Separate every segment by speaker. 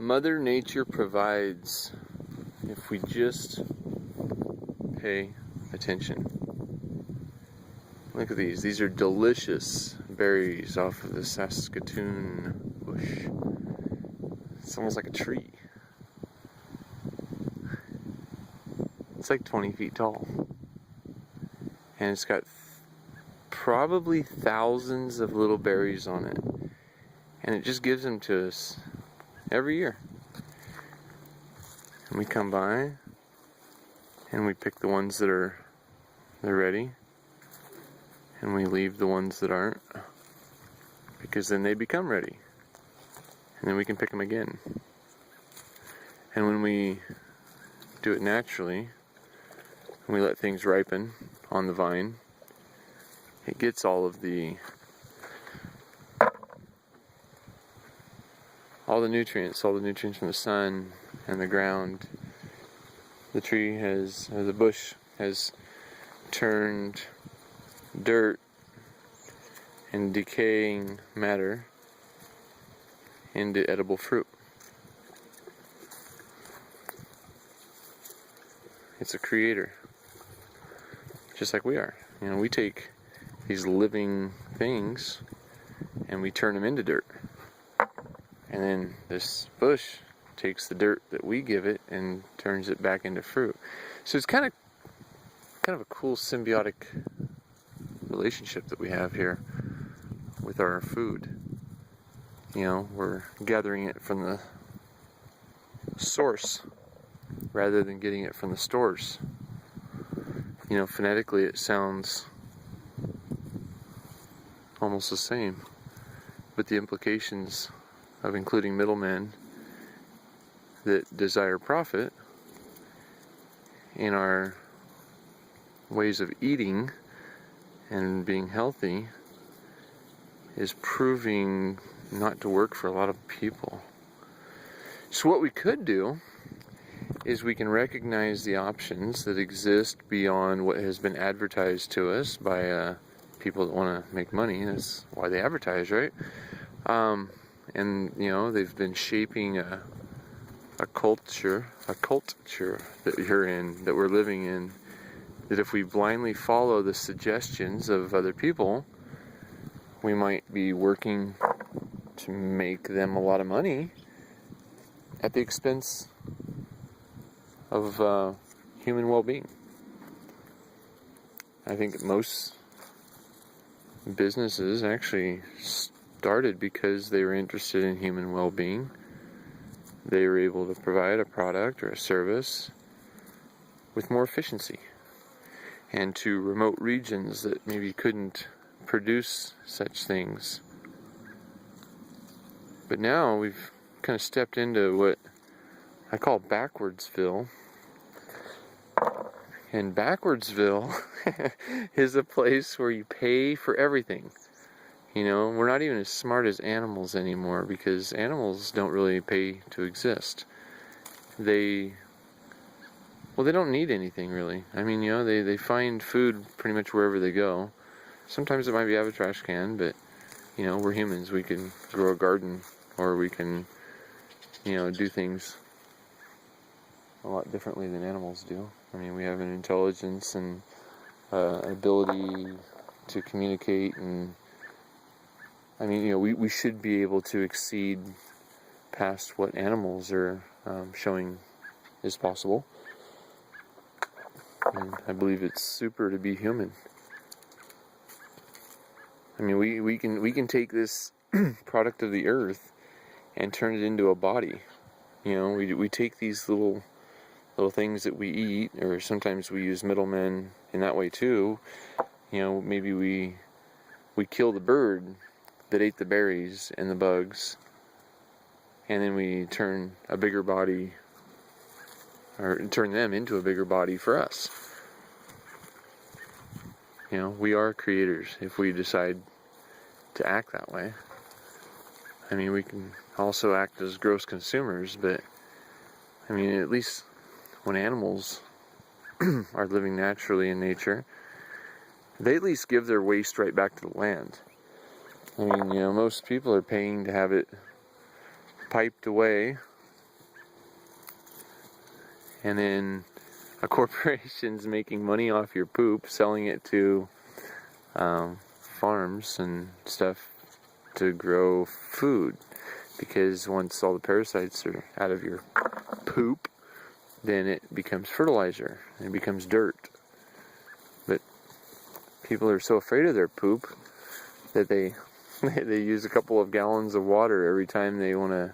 Speaker 1: Mother Nature provides if we just pay attention. Look at these. These are delicious berries off of the Saskatoon bush. It's almost like a tree. It's like 20 feet tall. And it's got probably thousands of little berries on it. And it just gives them to us every year. And we come by and we pick the ones that are ready. And we leave the ones that aren't. Because then they become ready. And then we can pick them again. And when we do it naturally, and we let things ripen on the vine, it gets all the nutrients from the sun and the ground. The bush has turned dirt and decaying matter into edible fruit. It's a creator, just like we are. You know, we take these living things and we turn them into dirt. And then this bush takes the dirt that we give it and turns it back into fruit. So it's kind of a cool symbiotic relationship that we have here with our food. You know, we're gathering it from the source rather than getting it from the stores. You know, phonetically it sounds almost the same, but the implications of including middlemen that desire profit in our ways of eating and being healthy is proving not to work for a lot of people. So what we could do is we can recognize the options that exist beyond what has been advertised to us by people that want to make money. That's why they advertise, right? And you know, they've been shaping a culture that you're in, that we're living in, that if we blindly follow the suggestions of other people, we might be working to make them a lot of money at the expense of human well-being. I think most businesses actually started because they were interested in human well-being. They were able to provide a product or a service with more efficiency, and to remote regions that maybe couldn't produce such things. But now we've kind of stepped into what I call Backwardsville. And Backwardsville is a place where you pay for everything. You know, we're not even as smart as animals anymore, because animals don't really pay to exist. They don't need anything really. I mean, you know, they find food pretty much wherever they go. Sometimes it might be out of a trash can, but you know, we're humans. We can grow a garden, or we can, you know, do things a lot differently than animals do. I mean, we have an intelligence and an ability to communicate, and I mean, you know, we should be able to exceed past what animals are showing is possible. And I believe it's super to be human. I mean, we can take this product of the earth and turn it into a body. You know, we take these little things that we eat, or sometimes we use middlemen in that way too. You know, maybe we kill the bird that ate the berries and the bugs, and then we turn a bigger body, or turn them into a bigger body for us. You know, we are creators if we decide to act that way. I mean, we can also act as gross consumers, but I mean, at least when animals are living naturally in nature, they at least give their waste right back to the land. I mean, you know, most people are paying to have it piped away and then a corporation's making money off your poop, selling it to farms and stuff to grow food, because once all the parasites are out of your poop, then it becomes fertilizer and it becomes dirt. But people are so afraid of their poop that they use a couple of gallons of water every time they want to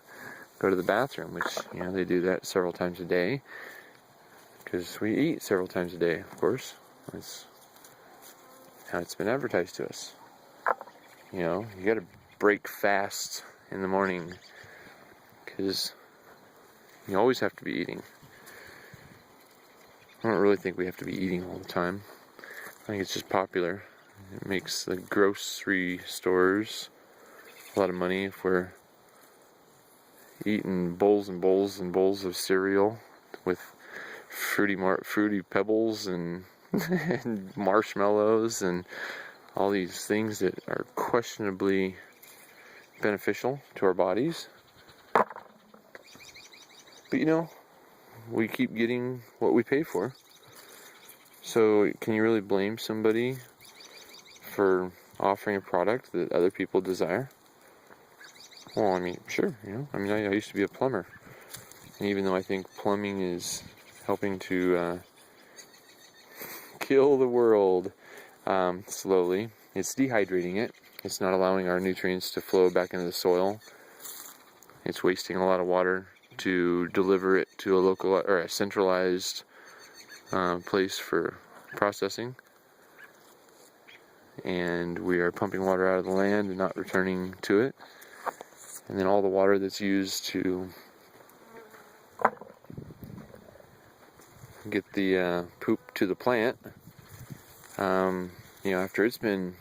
Speaker 1: go to the bathroom, which, you know, they do that several times a day, because we eat several times a day, of course. That's how it's been advertised to us. You know, you got to break fast in the morning, because you always have to be eating. I don't really think we have to be eating all the time. I think it's just popular. It makes the grocery stores a lot of money if we're eating bowls and bowls and bowls of cereal with fruity pebbles and, and marshmallows and all these things that are questionably beneficial to our bodies. But you know, we keep getting what we pay for. So can you really blame somebody for offering a product that other people desire? Well, I mean, sure, you know. I mean, I used to be a plumber. And even though I think plumbing is helping to kill the world slowly, it's dehydrating it. It's not allowing our nutrients to flow back into the soil. It's wasting a lot of water to deliver it to a local or a centralized place for processing. And we are pumping water out of the land and not returning to it. And then all the water that's used to get the poop to the plant, you know, after it's been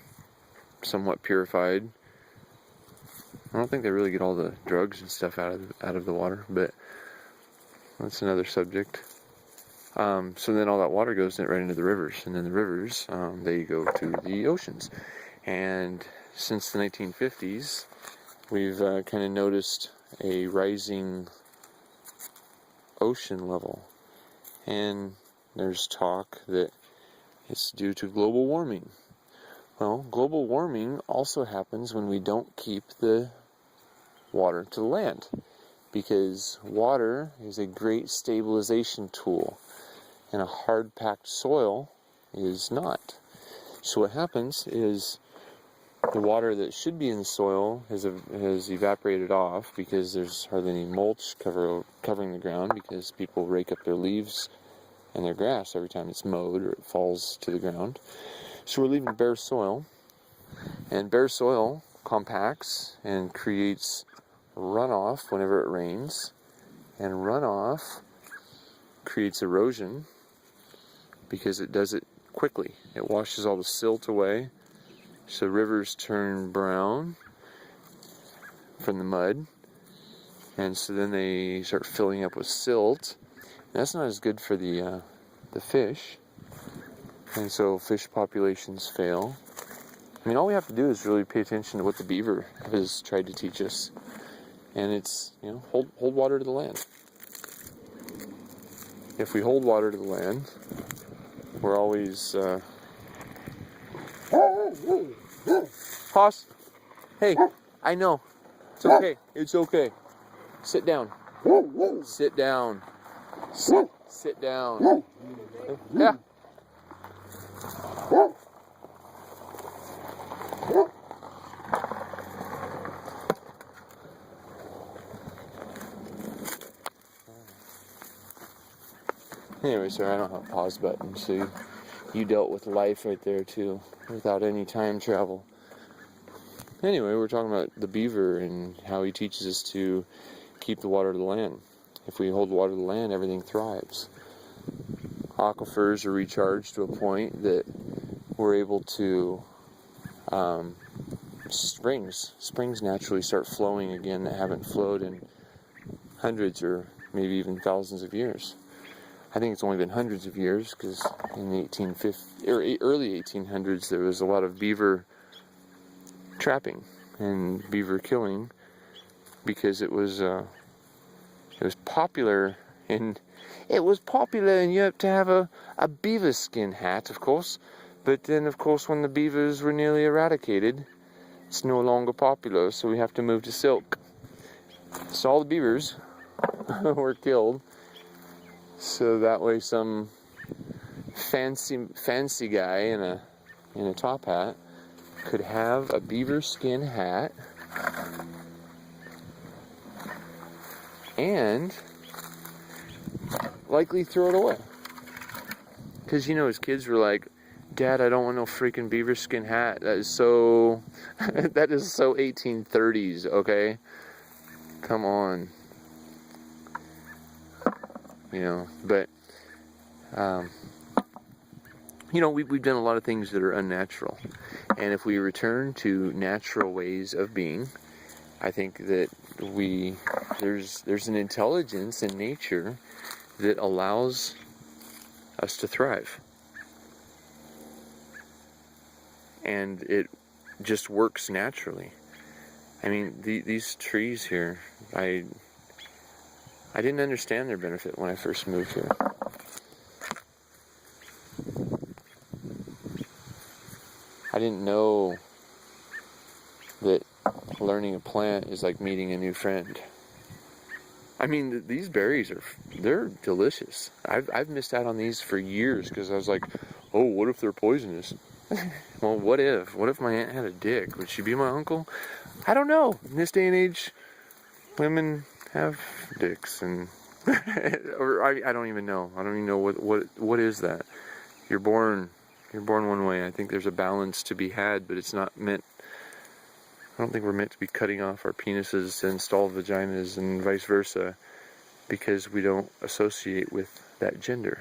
Speaker 1: somewhat purified, I don't think they really get all the drugs and stuff out of the water, but that's another subject. So then all that water goes right into the rivers, and then the rivers, they go to the oceans. And since the 1950s, we've kind of noticed a rising ocean level, and there's talk that it's due to global warming. Well, global warming also happens when we don't keep the water to the land, because water is a great stabilization tool, and a hard-packed soil is not. So what happens is the water that should be in the soil has evaporated off, because there's hardly any mulch covering the ground, because people rake up their leaves and their grass every time it's mowed or it falls to the ground. So we're leaving bare soil, and bare soil compacts and creates runoff whenever it rains, and runoff creates erosion because it does it quickly. It washes all the silt away, so rivers turn brown from the mud, and so then they start filling up with silt. And that's not as good for the fish, and so fish populations fail. I mean, all we have to do is really pay attention to what the beaver has tried to teach us, and it's, you know, hold water to the land. If we hold water to the land, we're always Hoss, hey, I know. It's okay. It's okay. Sit down. Sit down. Sit down. Yeah. Anyway, sir, I don't have a pause button, so you dealt with life right there too, without any time travel. Anyway, we're talking about the beaver and how he teaches us to keep the water to the land. If we hold water to the land, everything thrives. Aquifers are recharged to a point that we're able to springs naturally start flowing again that haven't flowed in hundreds or maybe even thousands of years. I think it's only been hundreds of years, because in the early 1800s there was a lot of beaver trapping and beaver killing, because it was popular in it was popular in Europe to have a beaver skin hat, of course. But then, of course, when the beavers were nearly eradicated, it's no longer popular, so we have to move to silk. So all the beavers were killed, so that way some fancy guy in a top hat could have a beaver skin hat and likely throw it away. Because, you know, his kids were like, Dad, I don't want no freaking beaver skin hat. That is so, that is so 1830s, okay? Come on. You know, but, you know, we've done a lot of things that are unnatural. And if we return to natural ways of being, I think that there's an intelligence in nature that allows us to thrive. And it just works naturally. I mean, these trees here, I didn't understand their benefit when I first moved here. I didn't know that learning a plant is like meeting a new friend. I mean, these berries they're delicious. I've missed out on these for years because I was like, oh, what if they're poisonous? Well, what if? What if my aunt had a dick? Would she be my uncle? I don't know. In this day and age, women have dicks, and or I don't even know. I don't even know what is that. You're born one way. I think there's a balance to be had, but it's not meant. I don't think we're meant to be cutting off our penises to install vaginas and vice versa because we don't associate with that gender.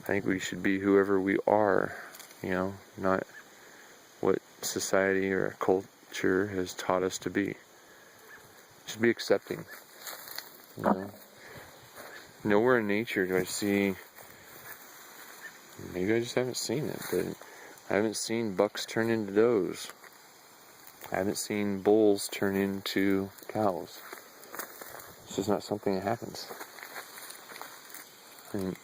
Speaker 1: I think we should be whoever we are, you know, not what society or our culture has taught us to be. Just be accepting. You know? Nowhere in nature do I see, maybe I just haven't seen it, but I haven't seen bucks turn into does. I haven't seen bulls turn into cows. It's just not something that happens. And,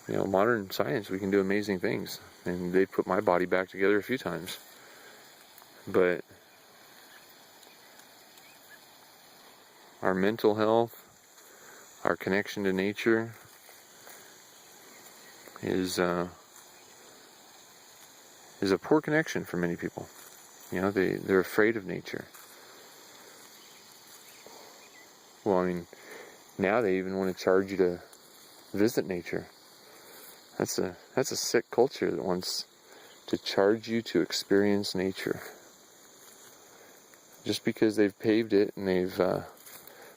Speaker 1: you know, modern science, we can do amazing things. And they put my body back together a few times. But our mental health, our connection to nature is a poor connection for many people. You know, they're afraid of nature. Well, I mean, now they even want to charge you to visit nature. That's a sick culture that wants to charge you to experience nature. Just because they've paved it and they've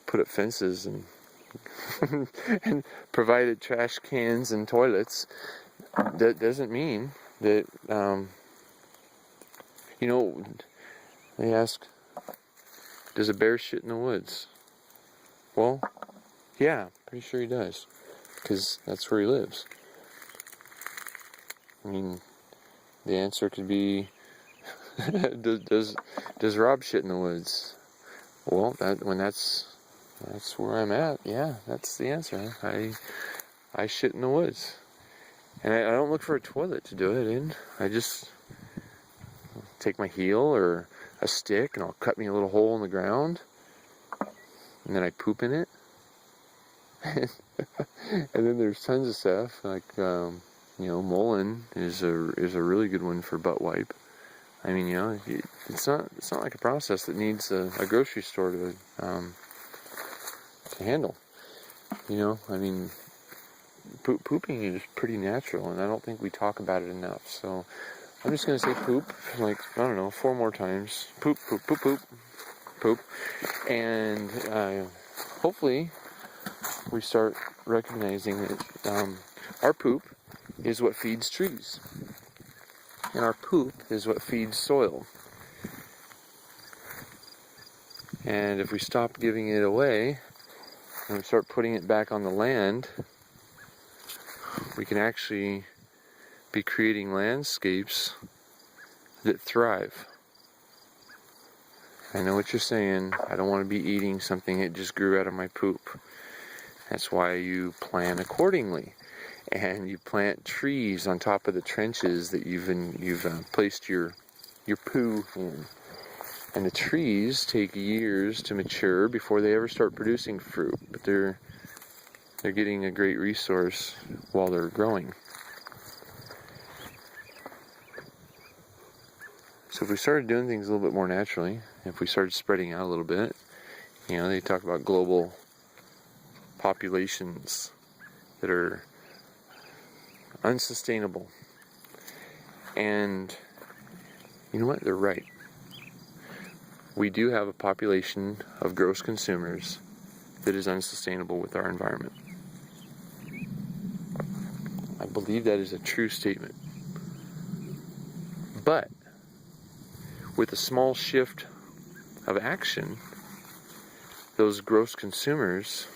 Speaker 1: put up fences and and provided trash cans and toilets, that doesn't mean that, you know, they ask, does a bear shit in the woods? Well, yeah, pretty sure he does, because that's where he lives. I mean, the answer could be, does Rob shit in the woods? Well, that's where I'm at. Yeah, that's the answer. I shit in the woods, and I don't look for a toilet to do it in. I just take my heel or a stick and I'll cut me a little hole in the ground, and then I poop in it. And then there's tons of stuff like, you know, Mullen is a really good one for butt wipe. I mean, you know, it's not like a process that needs a grocery store to handle. You know, I mean, pooping is pretty natural, and I don't think we talk about it enough. So I'm just gonna say poop, like, I don't know, 4 more times. Poop, poop, poop, poop, poop, and hopefully we start recognizing that our poop is what feeds trees, and our poop is what feeds soil. And if we stop giving it away and we start putting it back on the land, we can actually be creating landscapes that thrive. I know what you're saying. I don't want to be eating something that just grew out of my poop. That's why you plan accordingly, and you plant trees on top of the trenches that you've placed your poo in. And the trees take years to mature before they ever start producing fruit, but they're getting a great resource while they're growing. So if we started doing things a little bit more naturally, if we started spreading out a little bit, they talk about global populations that are unsustainable. And you know what? They're right. We do have a population of gross consumers that is unsustainable with our environment. I believe that is a true statement. But with a small shift of action, those gross consumers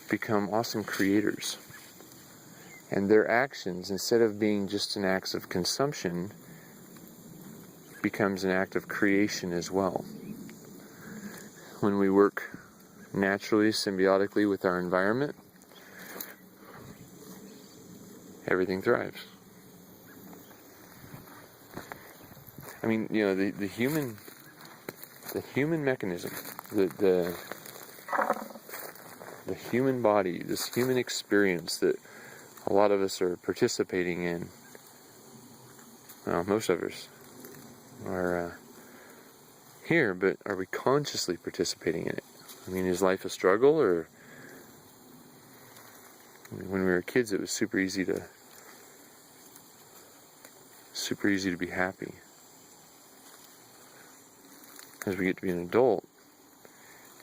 Speaker 1: become awesome creators. And their actions, instead of being just an act of consumption, becomes an act of creation as well. When we work naturally, symbiotically with our environment, everything thrives. I mean, the human mechanism, the human body, this human experience that a lot of us are participating in. Well, most of us are here, but are we consciously participating in it? I mean, is life a struggle, or when we were kids, it was super easy to be happy. As we get to be an adult,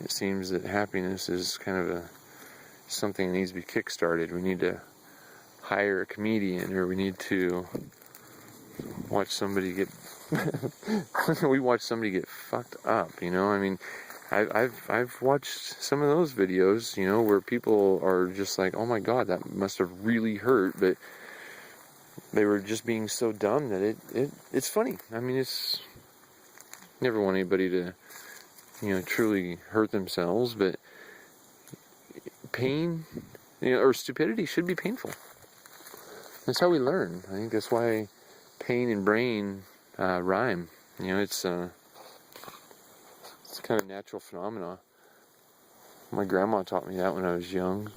Speaker 1: it seems that happiness is kind of something that needs to be kick-started. We need to hire a comedian, or we need to watch somebody get we watch somebody get fucked up. I mean, I've watched some of those videos, where people are just like, oh my god, that must have really hurt, but they were just being so dumb that it's funny. I mean, it's never want anybody to truly hurt themselves, but pain or stupidity should be painful. That's how we learn. I think that's why pain and brain rhyme. It's kind of a natural phenomena. My grandma taught me that when I was young.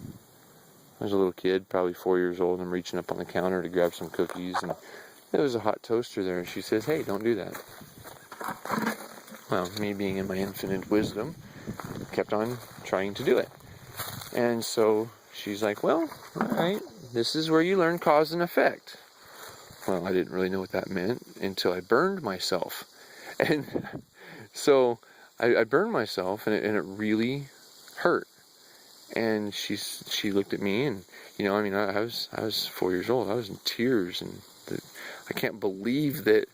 Speaker 1: I was a little kid, probably 4 years old. I'm reaching up on the counter to grab some cookies, and there was a hot toaster there. And she says, "Hey, don't do that." Well, me being in my infinite wisdom, kept on trying to do it. And so she's like, "Well, all right, this is where you learn cause and effect." Well, I didn't really know what that meant until I burned myself. And so I burned myself, and it really hurt. And she looked at me, and I was 4 years old. I was in tears, and I can't believe that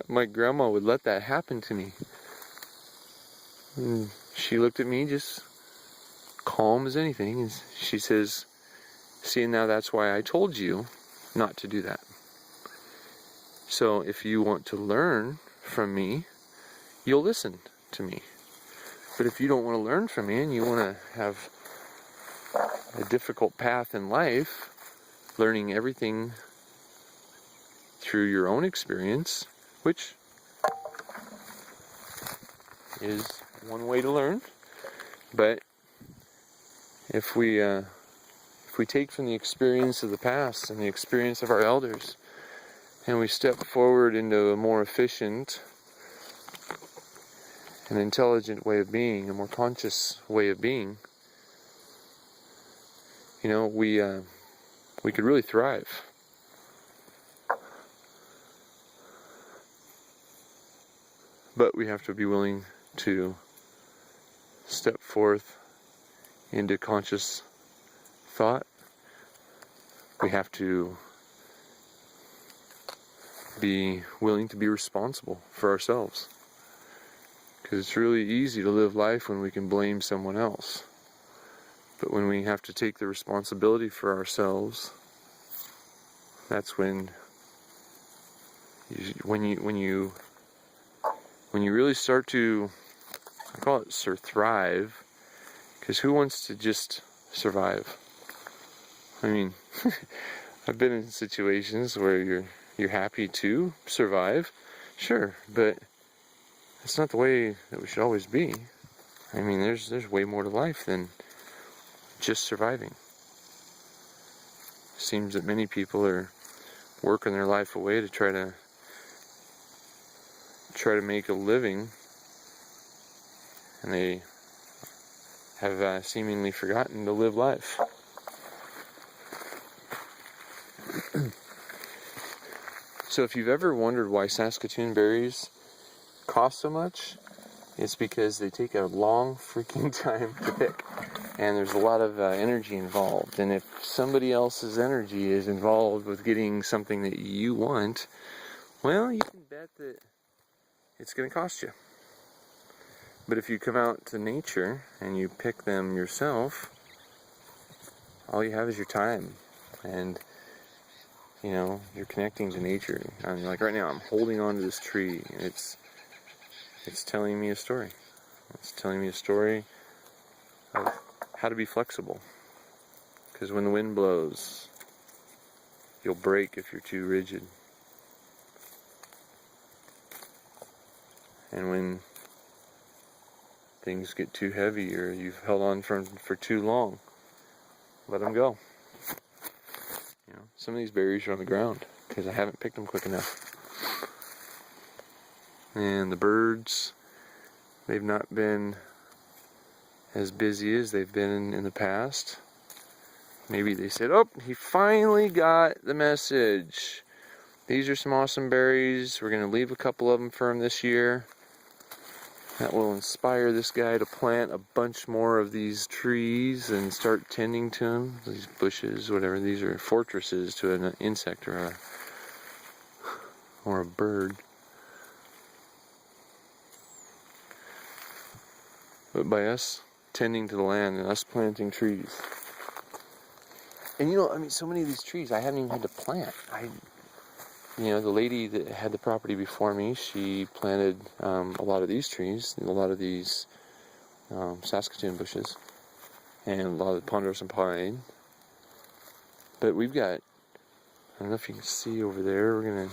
Speaker 1: my grandma would let that happen to me. And she looked at me just calm as anything, and she says, "See, now that's why I told you not to do that. So if you want to learn from me, you'll listen to me. But if you don't want to learn from me, and you want to have a difficult path in life, learning everything through your own experience," which is one way to learn, but if we take from the experience of the past and the experience of our elders, and we step forward into a more efficient and intelligent way of being, a more conscious way of being, we could really thrive. But we have to be willing to step forth into conscious thought. We have to be willing to be responsible for ourselves. Because it's really easy to live life when we can blame someone else. But when we have to take the responsibility for ourselves, that's when you really start to, I call it thrive, because who wants to just survive. I mean, I've been in situations where you're happy to survive, sure, but it's not the way that we should always be. I mean, there's way more to life than just surviving. Seems that many people are working their life away to try to make a living, and they have seemingly forgotten to live life. So if you've ever wondered why Saskatoon berries cost so much, it's because they take a long freaking time to pick, and there's a lot of energy involved. And if somebody else's energy is involved with getting something that you want, well, you can bet that it's going to cost you. But if you come out to nature and you pick them yourself, all you have is your time, and you know, you're connecting to nature. And like right now, I'm holding on to this tree, and it's telling me a story. It's telling me a story of how to be flexible. Because when the wind blows, you'll break if you're too rigid. And when things get too heavy or you've held on for too long, let them go. You know, some of these berries are on the ground because I haven't picked them quick enough. And the birds, they've not been as busy as they've been in the past. Maybe they said, oh, he finally got the message. These are some awesome berries. We're going to leave a couple of them for him this year. That will inspire this guy to plant a bunch more of these trees and start tending to them. These bushes, whatever. These are fortresses to an insect or a bird. But by us tending to the land and us planting trees. And you know, I mean, so many of these trees I haven't even had to plant. You know, the lady that had the property before me, she planted a lot of these trees, a lot of these Saskatoon bushes, and a lot of the ponderosa pine. But we've got, I don't know if you can see over there, we're gonna,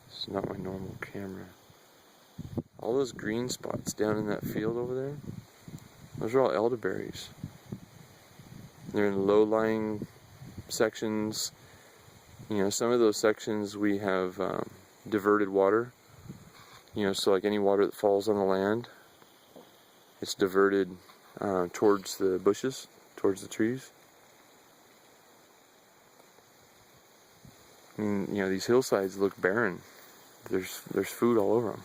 Speaker 1: this is not my normal camera. All those green spots down in that field over there, those are all elderberries. They're in low-lying sections. You know, some of those sections we have diverted water. You know, so like any water that falls on the land, it's diverted towards the bushes, towards the trees. I mean, you know, these hillsides look barren. There's food all over them.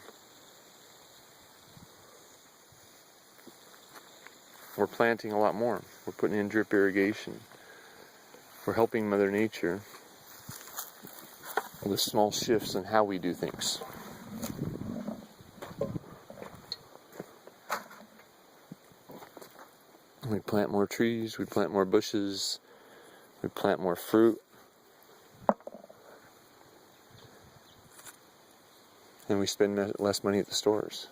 Speaker 1: We're planting a lot more. We're putting in drip irrigation. We're helping Mother Nature with small shifts in how we do things. We plant more trees, we plant more bushes, we plant more fruit. And we spend less money at the stores.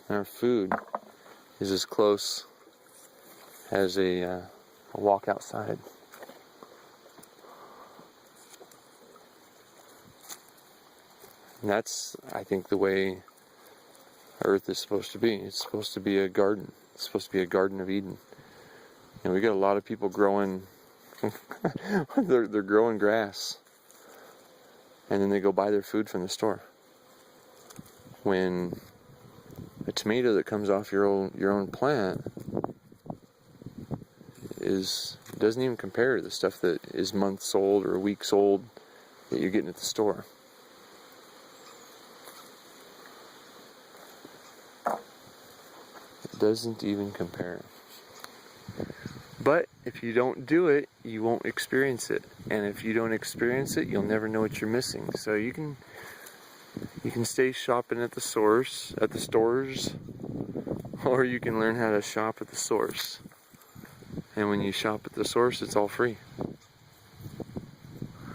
Speaker 1: And our food is as close as a walk outside. And that's, I think, the way Earth is supposed to be. It's supposed to be a garden. It's supposed to be a Garden of Eden. And we got a lot of people growing, they're growing grass. And then they go buy their food from the store. When a tomato that comes off your own plant doesn't even compare to the stuff that is months old or weeks old that you're getting at the store. It doesn't even compare. But if you don't do it, you won't experience it. And if you don't experience it, you'll never know what you're missing. So you can stay shopping at the stores, or you can learn how to shop at the source. And when you shop at the source, it's all free.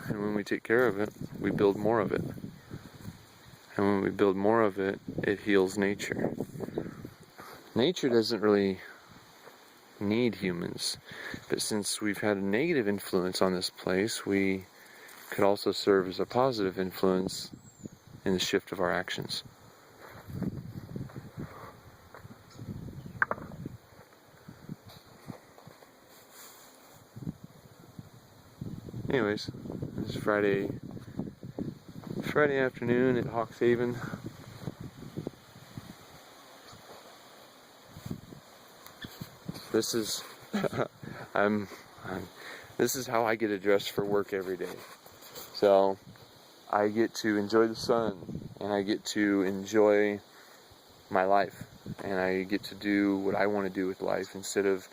Speaker 1: And when we take care of it, we build more of it. And when we build more of it, it heals nature. nature doesn't really need humans, but since we've had a negative influence on this place, we could also serve as a positive influence in the shift of our actions. Anyways, this is Friday afternoon at Hawkshaven. This is this is how I get dressed for work every day. So I get to enjoy the sun, and I get to enjoy my life, and I get to do what I want to do with life instead of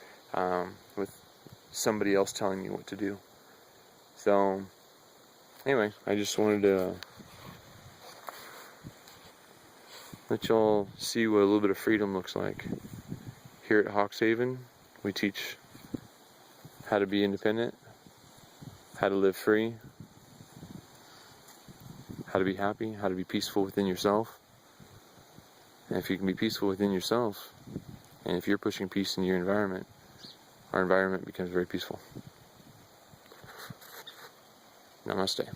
Speaker 1: with somebody else telling me what to do. So anyway, I just wanted to let y'all see what a little bit of freedom looks like. Here at Hawkshaven, we teach how to be independent, how to live free, how to be happy, how to be peaceful within yourself. And if you can be peaceful within yourself, and if you're pushing peace in your environment, our environment becomes very peaceful. Namaste.